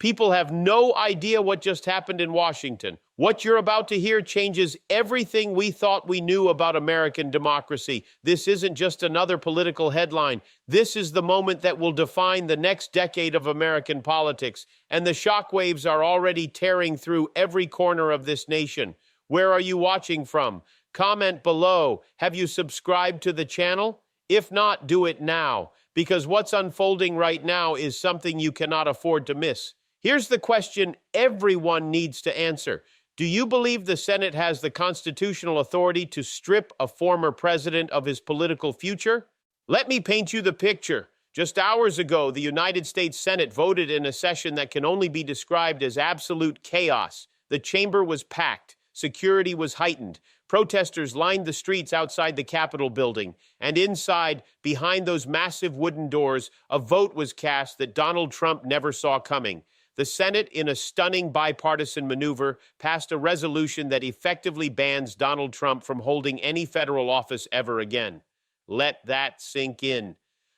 People have no idea what just happened in Washington. What you're about to hear changes everything we thought we knew about American democracy. This isn't just another political headline. This is the moment that will define the next decade of American politics, and the shockwaves are already tearing through every corner of this nation. Where are you watching from? Comment below. Have you subscribed to the channel? If not, do it now, because what's unfolding right now is something you cannot afford to miss. Here's the question everyone needs to answer. Do you believe the Senate has the constitutional authority to strip a former president of his political future? Let me paint you the picture. Just hours ago, the United States Senate voted in a session that can only be described as absolute chaos. The chamber was packed. Security was heightened. Protesters lined the streets outside the Capitol building, and inside, behind those massive wooden doors, a vote was cast that Donald Trump never saw coming. The Senate, in a stunning bipartisan maneuver, passed a resolution that effectively bans Donald Trump from holding any federal office ever again. Let that sink in.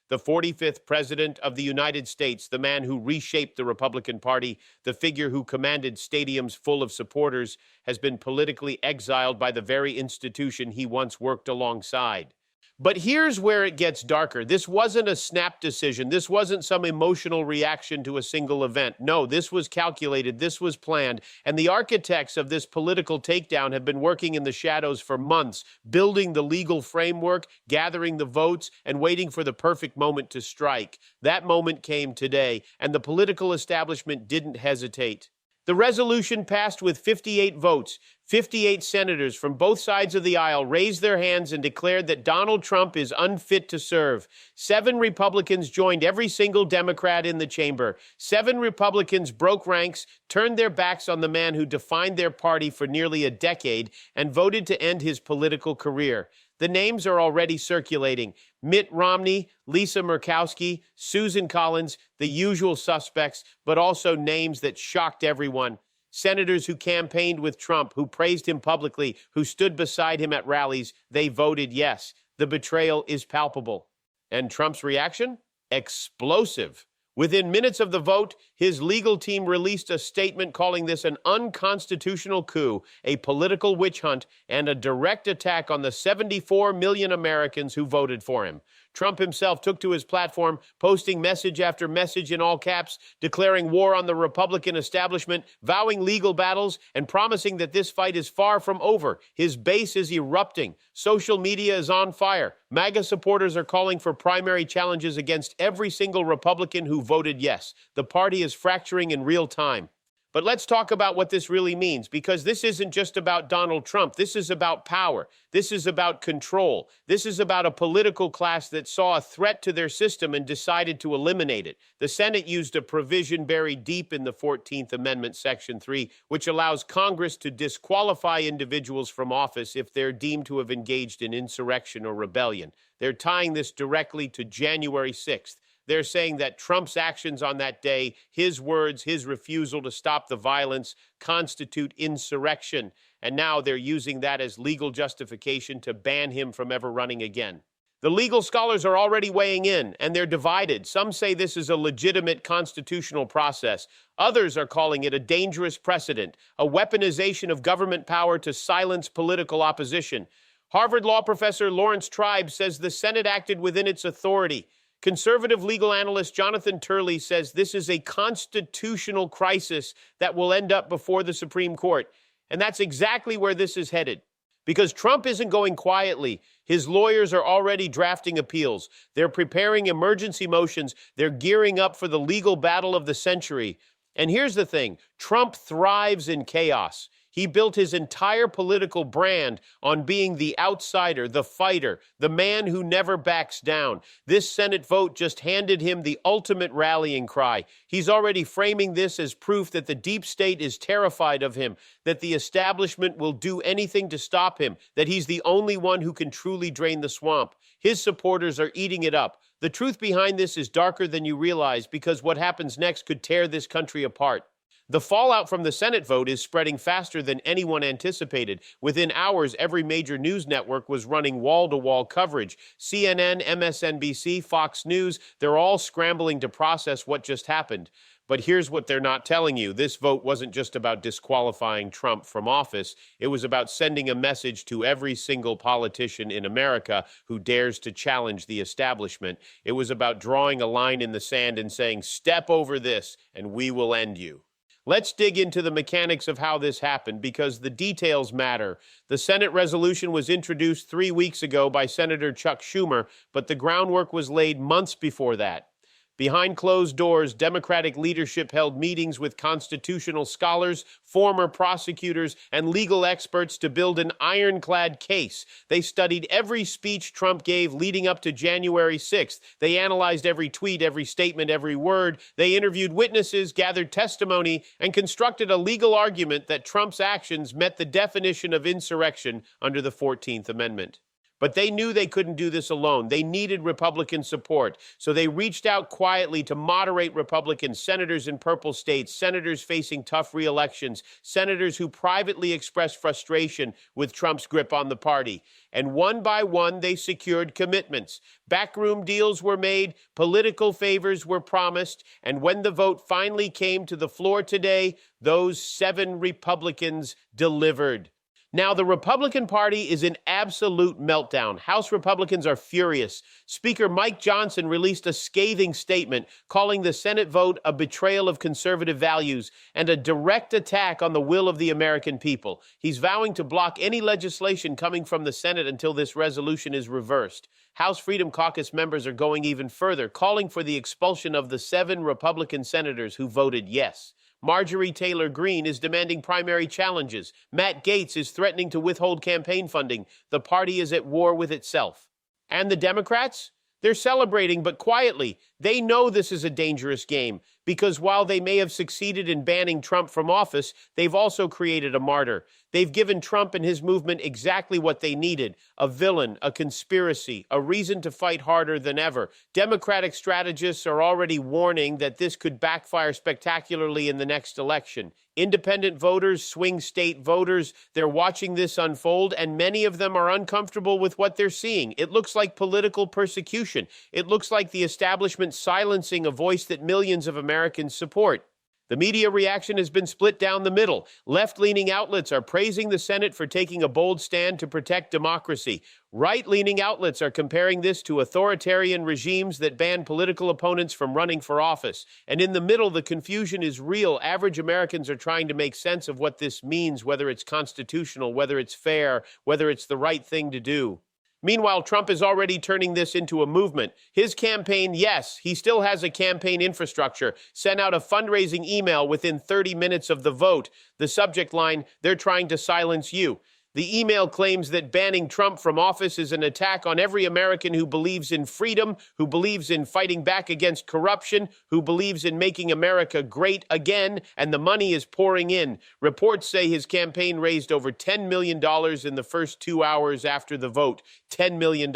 The 45th President of the United States, the man who reshaped the Republican Party, the figure who commanded stadiums full of supporters, has been politically exiled by the very institution he once worked alongside. But here's where it gets darker. This wasn't a snap decision. This wasn't some emotional reaction to a single event. No, this was calculated. This was planned. And the architects of this political takedown have been working in the shadows for months, building the legal framework, gathering the votes, and waiting for the perfect moment to strike. That moment came today, and the political establishment didn't hesitate. The resolution passed with 58 votes. 58 senators from both sides of the aisle raised their hands and declared that Donald Trump is unfit to serve. 7 Republicans joined every single Democrat in the chamber. 7 Republicans broke ranks, turned their backs on the man who defined their party for nearly a decade, and voted to end his political career. The names are already circulating. Mitt Romney, Lisa Murkowski, Susan Collins, the usual suspects, but also names that shocked everyone. Senators who campaigned with Trump, who praised him publicly, who stood beside him at rallies, they voted yes. The betrayal is palpable. And Trump's reaction? Explosive. Within minutes of the vote, his legal team released a statement calling this an unconstitutional coup, a political witch hunt, and a direct attack on the 74 million Americans who voted for him. Trump himself took to his platform, posting message after message in all caps, declaring war on the Republican establishment, vowing legal battles, and promising that this fight is far from over. His base is erupting. Social media is on fire. MAGA supporters are calling for primary challenges against every single Republican who voted yes. The party is fracturing in real time. But let's talk about what this really means, because this isn't just about Donald Trump. This is about power. This is about control. This is about a political class that saw a threat to their system and decided to eliminate it. The Senate used a provision buried deep in the 14th Amendment, Section 3, which allows Congress to disqualify individuals from office if they're deemed to have engaged in insurrection or rebellion. They're tying this directly to January 6th. They're saying that Trump's actions on that day, his words, his refusal to stop the violence, constitute insurrection. And now they're using that as legal justification to ban him from ever running again. The legal scholars are already weighing in, and they're divided. Some say this is a legitimate constitutional process. Others are calling it a dangerous precedent, a weaponization of government power to silence political opposition. Harvard law professor Lawrence Tribe says the Senate acted within its authority. Conservative legal analyst Jonathan Turley says this is a constitutional crisis that will end up before the Supreme Court. And that's exactly where this is headed. Because Trump isn't going quietly. His lawyers are already drafting appeals. They're preparing emergency motions. They're gearing up for the legal battle of the century. And here's the thing. Trump thrives in chaos. He built his entire political brand on being the outsider, the fighter, the man who never backs down. This Senate vote just handed him the ultimate rallying cry. He's already framing this as proof that the deep state is terrified of him, that the establishment will do anything to stop him, that he's the only one who can truly drain the swamp. His supporters are eating it up. The truth behind this is darker than you realize, because what happens next could tear this country apart. The fallout from the Senate vote is spreading faster than anyone anticipated. Within hours, every major news network was running wall-to-wall coverage. CNN, MSNBC, Fox News, they're all scrambling to process what just happened. But here's what they're not telling you. This vote wasn't just about disqualifying Trump from office. It was about sending a message to every single politician in America who dares to challenge the establishment. It was about drawing a line in the sand and saying, step over this and we will end you. Let's dig into the mechanics of how this happened because the details matter. The Senate resolution was introduced 3 weeks ago by Senator Chuck Schumer, but the groundwork was laid months before that. Behind closed doors, Democratic leadership held meetings with constitutional scholars, former prosecutors, and legal experts to build an ironclad case. They studied every speech Trump gave leading up to January 6th. They analyzed every tweet, every statement, every word. They interviewed witnesses, gathered testimony, and constructed a legal argument that Trump's actions met the definition of insurrection under the 14th Amendment. But they knew they couldn't do this alone. They needed Republican support. So they reached out quietly to moderate Republicans, senators in purple states, senators facing tough re-elections, senators who privately expressed frustration with Trump's grip on the party. And one by one, they secured commitments. Backroom deals were made, political favors were promised, and when the vote finally came to the floor today, those 7 Republicans delivered. Now, the Republican Party is in absolute meltdown. House Republicans are furious. Speaker Mike Johnson released a scathing statement calling the Senate vote a betrayal of conservative values and a direct attack on the will of the American people. He's vowing to block any legislation coming from the Senate until this resolution is reversed. House Freedom Caucus members are going even further, calling for the expulsion of the 7 Republican senators who voted yes. Marjorie Taylor Greene is demanding primary challenges. Matt Gaetz is threatening to withhold campaign funding. The party is at war with itself. And the Democrats? They're celebrating, but quietly. They know this is a dangerous game because while they may have succeeded in banning Trump from office, they've also created a martyr. They've given Trump and his movement exactly what they needed: a villain, a conspiracy, a reason to fight harder than ever. Democratic strategists are already warning that this could backfire spectacularly in the next election. Independent voters, swing state voters, they're watching this unfold, and many of them are uncomfortable with what they're seeing. It looks like political persecution. It looks like the establishment silencing a voice that millions of Americans support. The media reaction has been split down the middle. Left-leaning outlets are praising the Senate for taking a bold stand to protect democracy. Right-leaning outlets are comparing this to authoritarian regimes that ban political opponents from running for office. And in the middle, the confusion is real. Average Americans are trying to make sense of what this means, whether it's constitutional, whether it's fair, whether it's the right thing to do. Meanwhile, Trump is already turning this into a movement. His campaign, yes, he still has a campaign infrastructure, sent out a fundraising email within 30 minutes of the vote. The subject line, "They're trying to silence you." The email claims that banning Trump from office is an attack on every American who believes in freedom, who believes in fighting back against corruption, who believes in making America great again, and the money is pouring in. Reports say his campaign raised over $10 million in the first 2 hours after the vote. $10 million.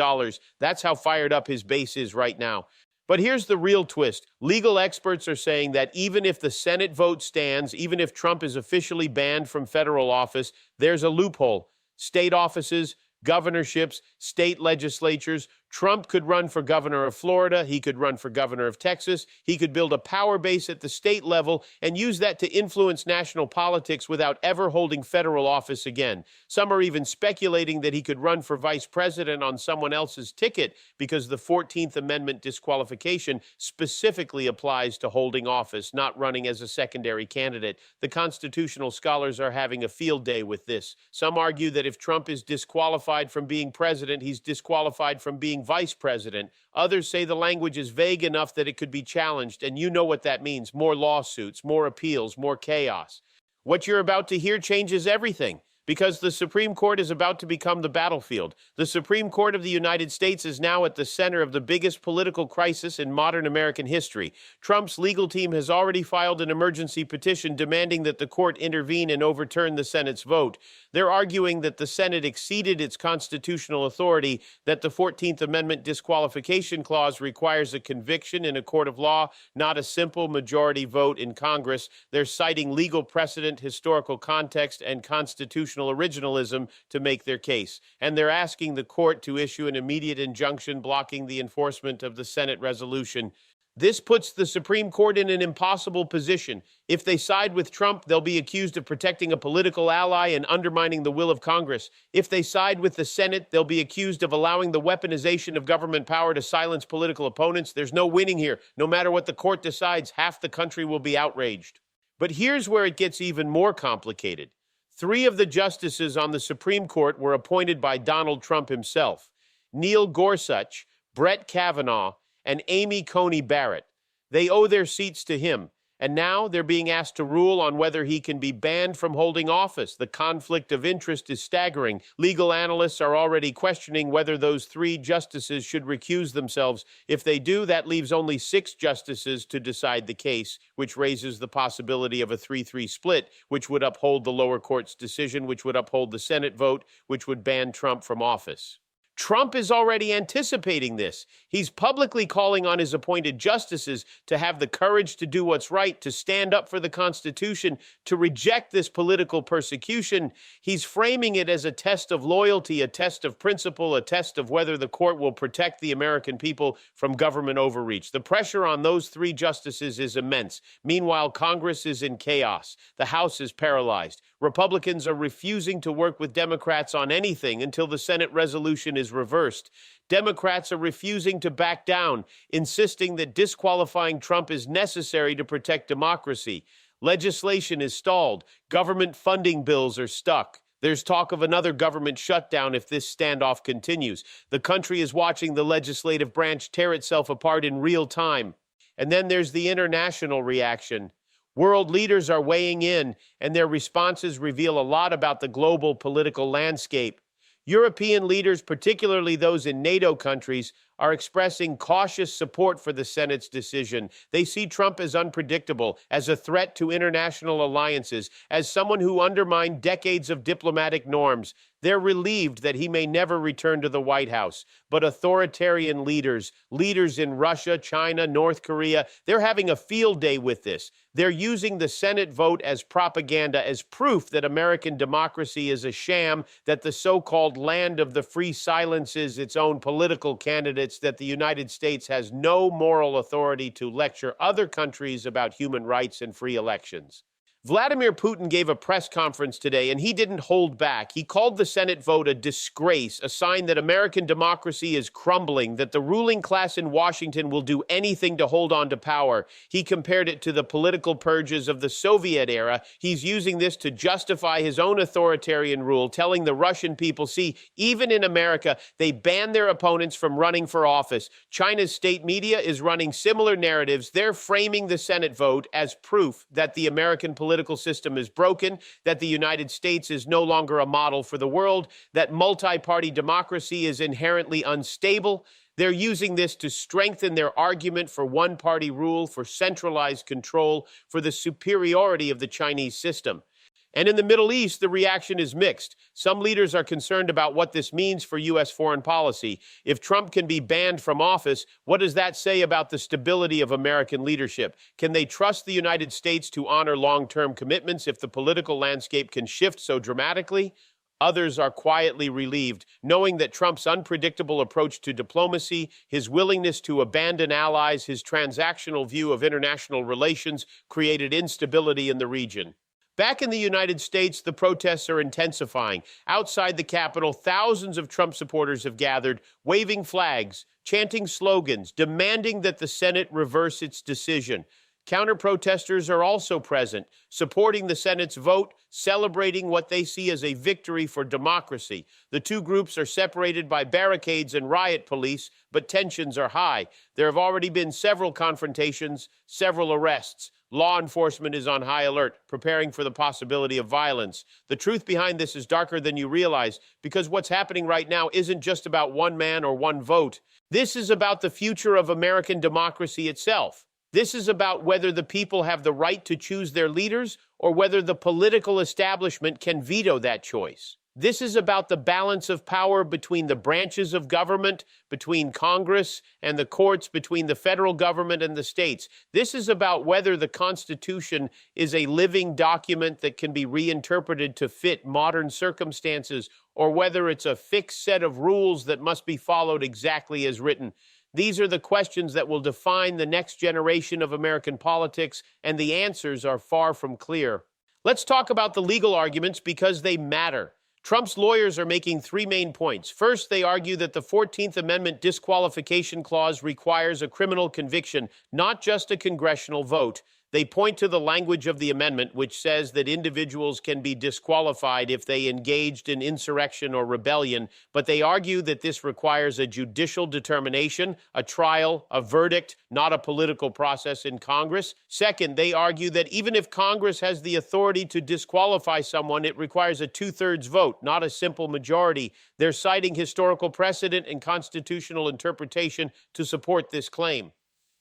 That's how fired up his base is right now. But here's the real twist. Legal experts are saying that even if the Senate vote stands, even if Trump is officially banned from federal office, there's a loophole. State offices, governorships, state legislatures. Trump could run for governor of Florida. He could run for governor of Texas. He could build a power base at the state level and use that to influence national politics without ever holding federal office again. Some are even speculating that he could run for vice president on someone else's ticket because the 14th Amendment disqualification specifically applies to holding office, not running as a secondary candidate. The constitutional scholars are having a field day with this. Some argue that if Trump is disqualified from being president, he's disqualified from being vice president. Others say the language is vague enough that it could be challenged, and you know what that means: more lawsuits, more appeals, more chaos. What you're about to hear changes everything, because the Supreme Court is about to become the battlefield. The Supreme Court of the United States is now at the center of the biggest political crisis in modern American history. Trump's legal team has already filed an emergency petition demanding that the court intervene and overturn the Senate's vote. They're arguing that the Senate exceeded its constitutional authority, that the 14th Amendment disqualification clause requires a conviction in a court of law, not a simple majority vote in Congress. They're citing legal precedent, historical context, and constitutional originalism to make their case. And they're asking the court to issue an immediate injunction blocking the enforcement of the Senate resolution. This puts the Supreme Court in an impossible position. If they side with Trump, they'll be accused of protecting a political ally and undermining the will of Congress. If they side with the Senate, they'll be accused of allowing the weaponization of government power to silence political opponents. There's no winning here. No matter what the court decides, half the country will be outraged. But here's where it gets even more complicated. 3 of the justices on the Supreme Court were appointed by Donald Trump himself: Neil Gorsuch, Brett Kavanaugh, and Amy Coney Barrett. They owe their seats to him, and now they're being asked to rule on whether he can be banned from holding office. The conflict of interest is staggering. Legal analysts are already questioning whether those 3 justices should recuse themselves. If they do, that leaves only 6 justices to decide the case, which raises the possibility of a 3-3 split, which would uphold the lower court's decision, which would uphold the Senate vote, which would ban Trump from office. Trump is already anticipating this. He's publicly calling on his appointed justices to have the courage to do what's right, to stand up for the Constitution, to reject this political persecution. He's framing it as a test of loyalty, a test of principle, a test of whether the court will protect the American people from government overreach. The pressure on those 3 justices is immense. Meanwhile, Congress is in chaos. The House is paralyzed. Republicans are refusing to work with Democrats on anything until the Senate resolution is reversed. Democrats are refusing to back down, insisting that disqualifying Trump is necessary to protect democracy. Legislation is stalled. Government funding bills are stuck. There's talk of another government shutdown if this standoff continues. The country is watching the legislative branch tear itself apart in real time. And then there's the international reaction. World leaders are weighing in, and their responses reveal a lot about the global political landscape. European leaders, particularly those in NATO countries, are expressing cautious support for the Senate's decision. They see Trump as unpredictable, as a threat to international alliances, as someone who undermined decades of diplomatic norms. They're relieved that he may never return to the White House. But authoritarian leaders in Russia, China, North Korea, they're having a field day with this. They're using the Senate vote as propaganda, as proof that American democracy is a sham, that the so-called land of the free silences its own political candidates, that the United States has no moral authority to lecture other countries about human rights and free elections. Vladimir Putin gave a press conference today, and he didn't hold back. He called the Senate vote a disgrace, a sign that American democracy is crumbling, that the ruling class in Washington will do anything to hold on to power. He compared it to the political purges of the Soviet era. He's using this to justify his own authoritarian rule, telling the Russian people, see, even in America, they ban their opponents from running for office. China's state media is running similar narratives. They're framing the Senate vote as proof that the American political system is broken, that the United States is no longer a model for the world, that multi-party democracy is inherently unstable. They're using this to strengthen their argument for one-party rule, for centralized control, for the superiority of the Chinese system. And in the Middle East, the reaction is mixed. Some leaders are concerned about what this means for U.S. foreign policy. If Trump can be banned from office, what does that say about the stability of American leadership? Can they trust the United States to honor long-term commitments if the political landscape can shift so dramatically? Others are quietly relieved, knowing that Trump's unpredictable approach to diplomacy, his willingness to abandon allies, his transactional view of international relations created instability in the region. Back in the United States, the protests are intensifying. Outside the Capitol, thousands of Trump supporters have gathered, waving flags, chanting slogans, demanding that the Senate reverse its decision. Counter-protesters are also present, supporting the Senate's vote, celebrating what they see as a victory for democracy. The 2 groups are separated by barricades and riot police, but tensions are high. There have already been several confrontations, several arrests. Law enforcement is on high alert, preparing for the possibility of violence. The truth behind this is darker than you realize, because what's happening right now isn't just about one man or one vote. This is about the future of American democracy itself. This is about whether the people have the right to choose their leaders or whether the political establishment can veto that choice. This is about the balance of power between the branches of government, between Congress and the courts, between the federal government and the states. This is about whether the Constitution is a living document that can be reinterpreted to fit modern circumstances, or whether it's a fixed set of rules that must be followed exactly as written. These are the questions that will define the next generation of American politics, and the answers are far from clear. Let's talk about the legal arguments because they matter. Trump's lawyers are making three main points. First, they argue that the 14th Amendment disqualification clause requires a criminal conviction, not just a congressional vote. They point to the language of the amendment, which says that individuals can be disqualified if they engaged in insurrection or rebellion, but they argue that this requires a judicial determination, a trial, a verdict, not a political process in Congress. Second, they argue that even if Congress has the authority to disqualify someone, it requires a two-thirds vote, not a simple majority. They're citing historical precedent and constitutional interpretation to support this claim.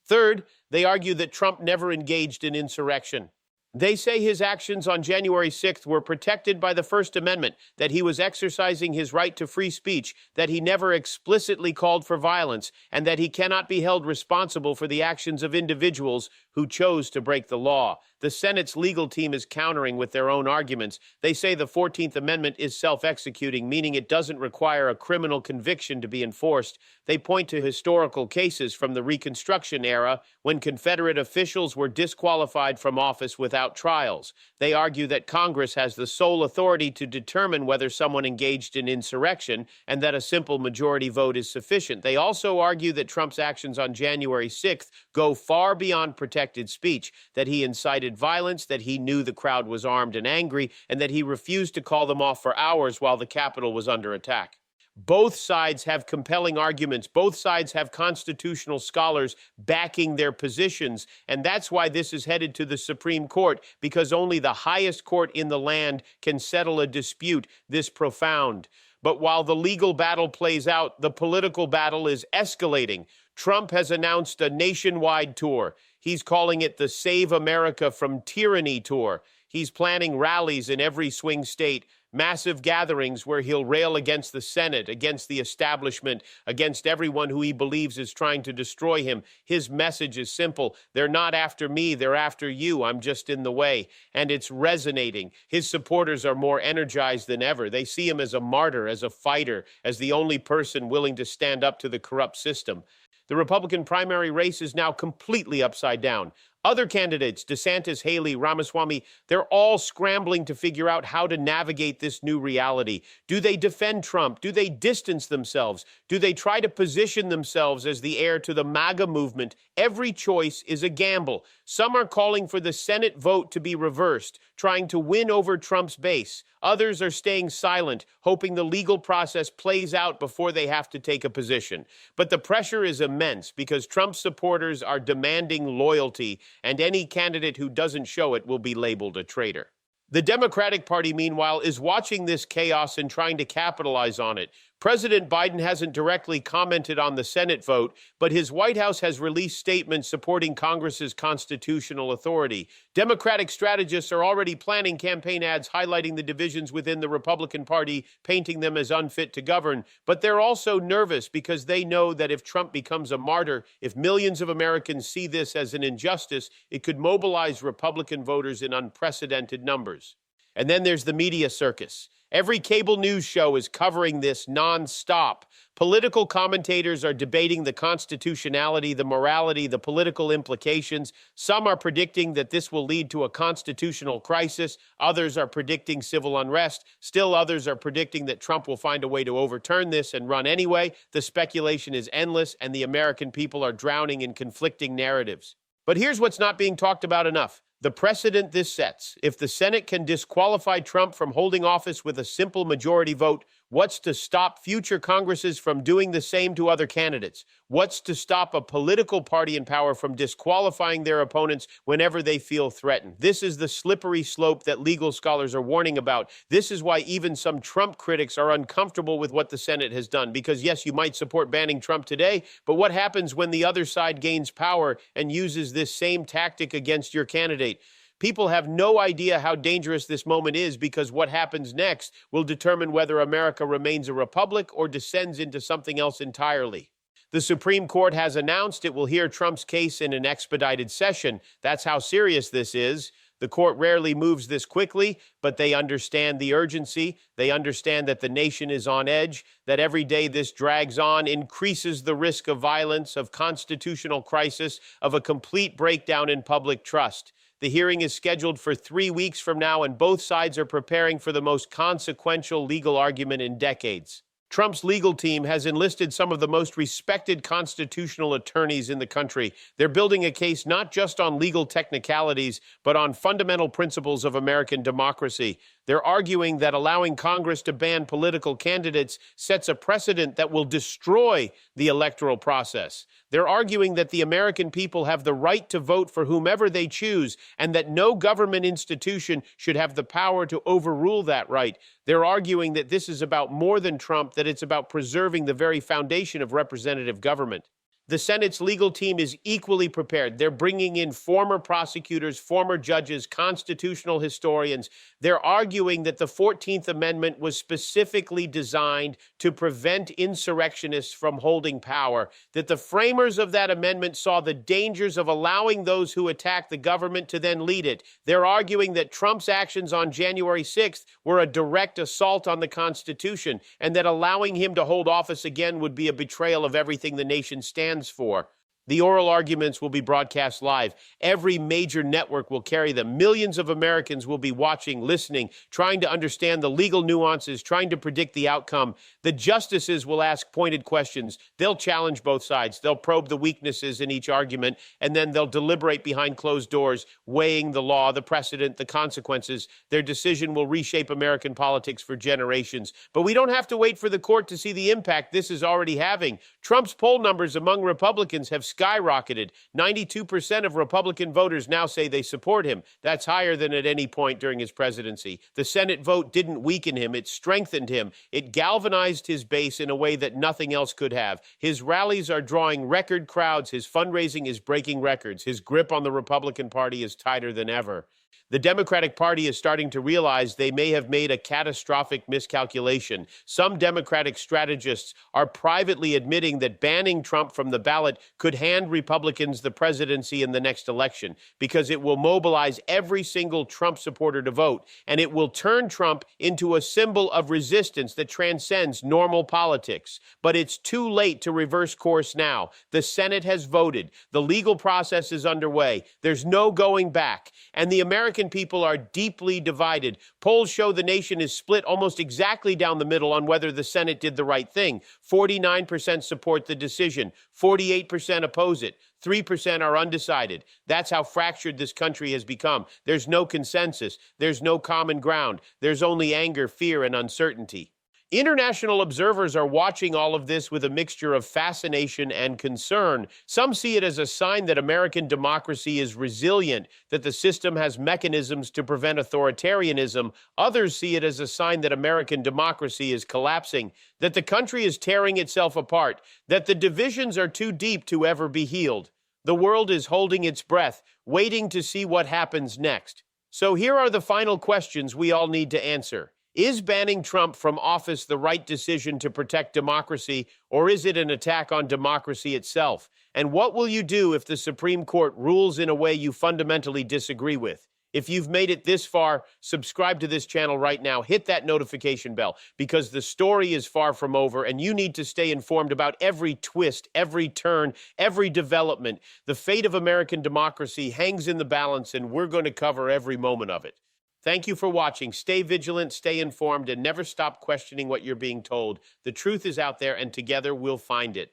Third, they argue that Trump never engaged in insurrection. They say his actions on January 6th were protected by the First Amendment, that he was exercising his right to free speech, that he never explicitly called for violence, and that he cannot be held responsible for the actions of individuals who chose to break the law. The Senate's legal team is countering with their own arguments. They say the 14th Amendment is self-executing, meaning it doesn't require a criminal conviction to be enforced. They point to historical cases from the Reconstruction era when Confederate officials were disqualified from office without trials. They argue that Congress has the sole authority to determine whether someone engaged in insurrection and that a simple majority vote is sufficient. They also argue that Trump's actions on January 6th go far beyond protected speech, that he incited violence, that he knew the crowd was armed and angry, and that he refused to call them off for hours while the Capitol was under attack. Both sides have compelling arguments. Both sides have constitutional scholars backing their positions. And that's why this is headed to the Supreme Court, because only the highest court in the land can settle a dispute this profound. But while the legal battle plays out, the political battle is escalating. Trump has announced a nationwide tour. He's calling it the Save America from Tyranny Tour. He's planning rallies in every swing state, massive gatherings where he'll rail against the Senate, against the establishment, against everyone who he believes is trying to destroy him. His message is simple. They're not after me, they're after you. I'm just in the way. And it's resonating. His supporters are more energized than ever. They see him as a martyr, as a fighter, as the only person willing to stand up to the corrupt system. The Republican primary race is now completely upside down. Other candidates, DeSantis, Haley, Ramaswamy, they're all scrambling to figure out how to navigate this new reality. Do they defend Trump? Do they distance themselves? Do they try to position themselves as the heir to the MAGA movement? Every choice is a gamble. Some are calling for the Senate vote to be reversed, trying to win over Trump's base. Others are staying silent, hoping the legal process plays out before they have to take a position. But the pressure is immense because Trump's supporters are demanding loyalty, and any candidate who doesn't show it will be labeled a traitor. The Democratic Party, meanwhile, is watching this chaos and trying to capitalize on it. President Biden hasn't directly commented on the Senate vote, but his White House has released statements supporting Congress's constitutional authority. Democratic strategists are already planning campaign ads highlighting the divisions within the Republican Party, painting them as unfit to govern. But they're also nervous because they know that if Trump becomes a martyr, if millions of Americans see this as an injustice, it could mobilize Republican voters in unprecedented numbers. And then there's the media circus. Every cable news show is covering this nonstop. Political commentators are debating the constitutionality, the morality, the political implications. Some are predicting that this will lead to a constitutional crisis. Others are predicting civil unrest. Still others are predicting that Trump will find a way to overturn this and run anyway. The speculation is endless, and the American people are drowning in conflicting narratives. But here's what's not being talked about enough. The precedent this sets. If the Senate can disqualify Trump from holding office with a simple majority vote, what's to stop future Congresses from doing the same to other candidates? What's to stop a political party in power from disqualifying their opponents whenever they feel threatened? This is the slippery slope that legal scholars are warning about. This is why even some Trump critics are uncomfortable with what the Senate has done. Because yes, you might support banning Trump today, but what happens when the other side gains power and uses this same tactic against your candidate? People have no idea how dangerous this moment is because what happens next will determine whether America remains a republic or descends into something else entirely. The Supreme Court has announced it will hear Trump's case in an expedited session. That's how serious this is. The court rarely moves this quickly, but they understand the urgency. They understand that the nation is on edge, that every day this drags on increases the risk of violence, of constitutional crisis, of a complete breakdown in public trust. The hearing is scheduled for 3 weeks from now, and both sides are preparing for the most consequential legal argument in decades. Trump's legal team has enlisted some of the most respected constitutional attorneys in the country. They're building a case not just on legal technicalities, but on fundamental principles of American democracy. They're arguing that allowing Congress to ban political candidates sets a precedent that will destroy the electoral process. They're arguing that the American people have the right to vote for whomever they choose, and that no government institution should have the power to overrule that right. They're arguing that this is about more than Trump, that it's about preserving the very foundation of representative government. The Senate's legal team is equally prepared. They're bringing in former prosecutors, former judges, constitutional historians. They're arguing that the 14th Amendment was specifically designed to prevent insurrectionists from holding power, that the framers of that amendment saw the dangers of allowing those who attack the government to then lead it. They're arguing that Trump's actions on January 6th were a direct assault on the Constitution, and that allowing him to hold office again would be a betrayal of everything the nation stands for. The oral arguments will be broadcast live. Every major network will carry them. Millions of Americans will be watching, listening, trying to understand the legal nuances, trying to predict the outcome. The justices will ask pointed questions. They'll challenge both sides. They'll probe the weaknesses in each argument, and then they'll deliberate behind closed doors, weighing the law, the precedent, the consequences. Their decision will reshape American politics for generations. But we don't have to wait for the court to see the impact this is already having. Trump's poll numbers among Republicans have skyrocketed. 92% of Republican voters now say they support him. That's higher than at any point during his presidency. The Senate vote didn't weaken him. It strengthened him. It galvanized his base in a way that nothing else could have. His rallies are drawing record crowds. His fundraising is breaking records. His grip on the Republican Party is tighter than ever. The Democratic Party is starting to realize they may have made a catastrophic miscalculation. Some Democratic strategists are privately admitting that banning Trump from the ballot could hand Republicans the presidency in the next election, because it will mobilize every single Trump supporter to vote, and it will turn Trump into a symbol of resistance that transcends normal politics. But it's too late to reverse course now. The Senate has voted. The legal process is underway. There's no going back. And the American people are deeply divided. Polls show the nation is split almost exactly down the middle on whether the Senate did the right thing. 49% support the decision. 48% oppose it. 3% are undecided. That's how fractured this country has become. There's no consensus. There's no common ground. There's only anger, fear, and uncertainty. International observers are watching all of this with a mixture of fascination and concern. Some see it as a sign that American democracy is resilient, that the system has mechanisms to prevent authoritarianism. Others see it as a sign that American democracy is collapsing, that the country is tearing itself apart, that the divisions are too deep to ever be healed. The world is holding its breath, waiting to see what happens next. So here are the final questions we all need to answer. Is banning Trump from office the right decision to protect democracy, or is it an attack on democracy itself? And what will you do if the Supreme Court rules in a way you fundamentally disagree with? If you've made it this far, subscribe to this channel right now. Hit that notification bell, because the story is far from over, and you need to stay informed about every twist, every turn, every development. The fate of American democracy hangs in the balance, and we're going to cover every moment of it. Thank you for watching. Stay vigilant, stay informed, and never stop questioning what you're being told. The truth is out there, and together we'll find it.